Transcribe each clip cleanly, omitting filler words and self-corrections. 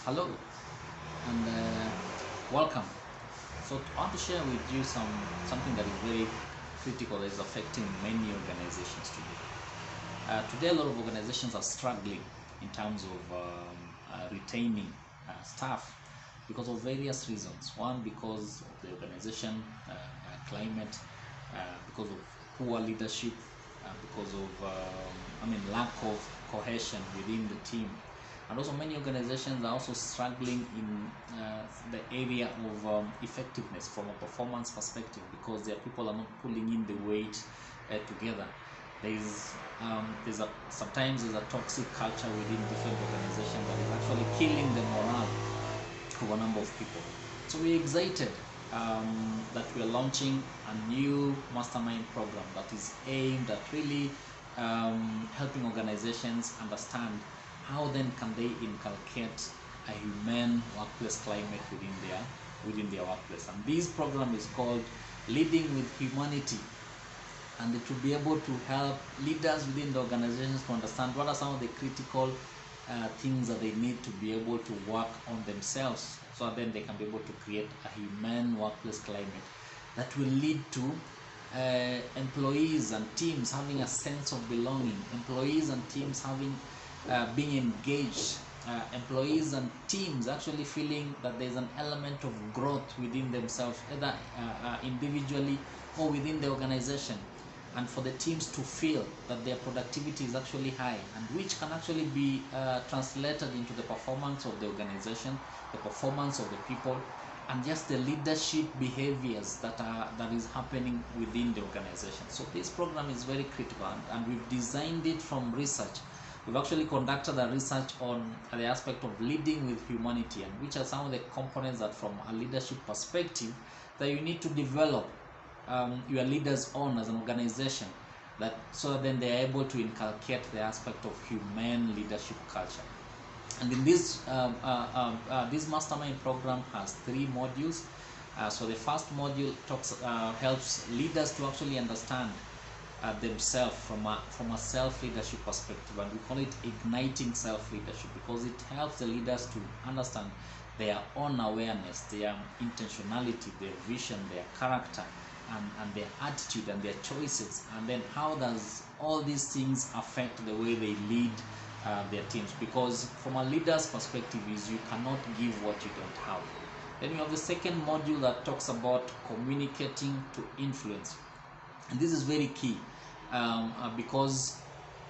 Hello and welcome. So I want to share with you something that is very critical that is affecting many organizations today. Today, a lot of organizations are struggling in terms of retaining staff because of various reasons. One, because of the organization climate, because of poor leadership, because of lack of cohesion within the team, and also many organizations are also struggling in the area of effectiveness from a performance perspective because their people are not pulling in the weight together. Sometimes there's a toxic culture within different organizations that is actually killing the morale of a number of people. So we're excited that we're launching a new mastermind program that is aimed at really helping organizations understand how then can they inculcate a humane workplace climate within their workplace. And this program is called Leading with Humanity, and it will be able to help leaders within the organizations to understand what are some of the critical things that they need to be able to work on themselves, so that then they can be able to create a humane workplace climate that will lead to employees and teams having a sense of belonging, employees and teams having being engaged, employees and teams actually feeling that there's an element of growth within themselves, either individually or within the organization, and for the teams to feel that their productivity is actually high, and which can actually be translated into the performance of the organization, the performance of the people, and just the leadership behaviors that is happening within the organization. So this program is very critical, and we've designed it from research. We've actually conducted a research on the aspect of leading with humanity, and which are some of the components that from a leadership perspective that you need to develop your leaders on as an organization, that so that then they are able to inculcate the aspect of humane leadership culture. And in this mastermind program has 3 modules. So the first module helps leaders to actually understand themselves from a self-leadership perspective, and we call it igniting self-leadership, because it helps the leaders to understand their own awareness, their intentionality, their vision, their character, and their attitude and their choices, and then how does all these things affect the way they lead their teams. Because from a leader's perspective is you cannot give what you don't have. Then you have the second module that talks about communicating to influence, and this is very key because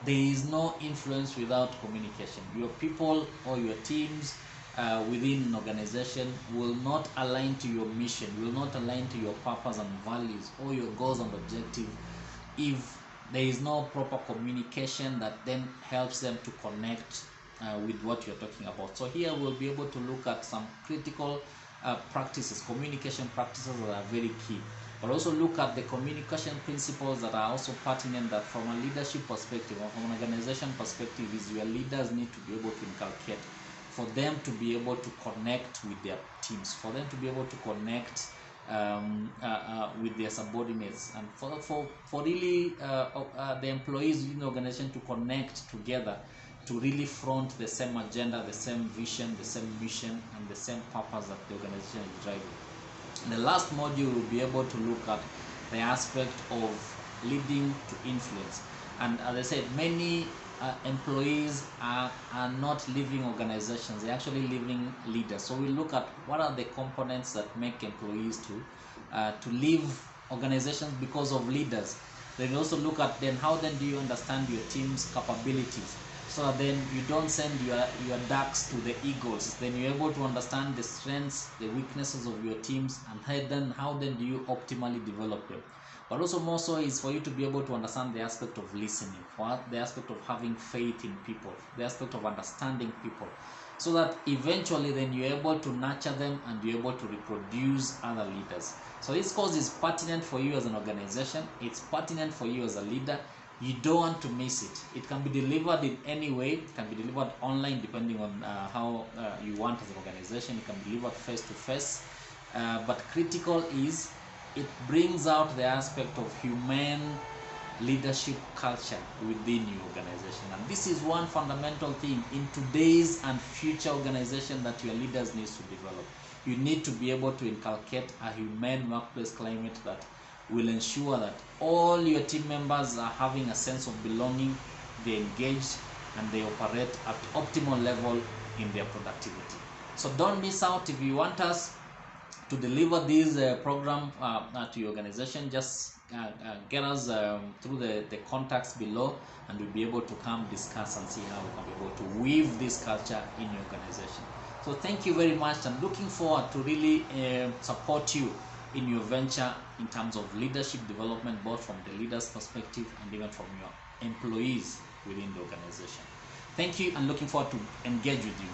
there is no influence without communication. Your people or your teams within an organization will not align to your mission, will not align to your purpose and values or your goals and objectives if there is no proper communication that then helps them to connect with what you're talking about. So here we'll be able to look at some critical practices, communication practices that are very key, but also look at the communication principles that are also pertinent, that from a leadership perspective or from an organization perspective is your leaders need to be able to inculcate for them to be able to connect with their teams, for them to be able to connect with their subordinates, and for really the employees within the organization to connect together to really front the same agenda, the same vision, the same mission, and the same purpose that the organization is driving. The last module will be able to look at the aspect of leading to influence. And as I said, many employees are not leaving organizations, they're actually leaving leaders. So we look at what are the components that make employees to leave organizations because of leaders. Then we also look at then how then do you understand your team's capabilities, so that then you don't send your ducks to the eagles. Then you're able to understand the strengths, the weaknesses of your teams, and how then do you optimally develop them. But also more so is for you to be able to understand the aspect of listening, the aspect of having faith in people, the aspect of understanding people, so that eventually then you're able to nurture them and you're able to reproduce other leaders. So this course is pertinent for you as an organization, it's pertinent for you as a leader. You don't want to miss it. It can be delivered in any way. It can be delivered online depending on how you want as an organization. It can be delivered face to face. But critical is it brings out the aspect of humane leadership culture within your organization. And this is one fundamental thing in today's and future organization that your leaders need to develop. You need to be able to inculcate a humane workplace climate that will ensure that all your team members are having a sense of belonging, they're engaged, and they operate at optimal level in their productivity. So don't miss out. If you want us to deliver this program to your organization, just get us through the contacts below, and we'll be able to come discuss and see how we can be able to weave this culture in your organization. So thank you very much, and looking forward to really support you in your venture in terms of leadership development, both from the leader's perspective and even from your employees within the organization. Thank you, and looking forward to engage with you.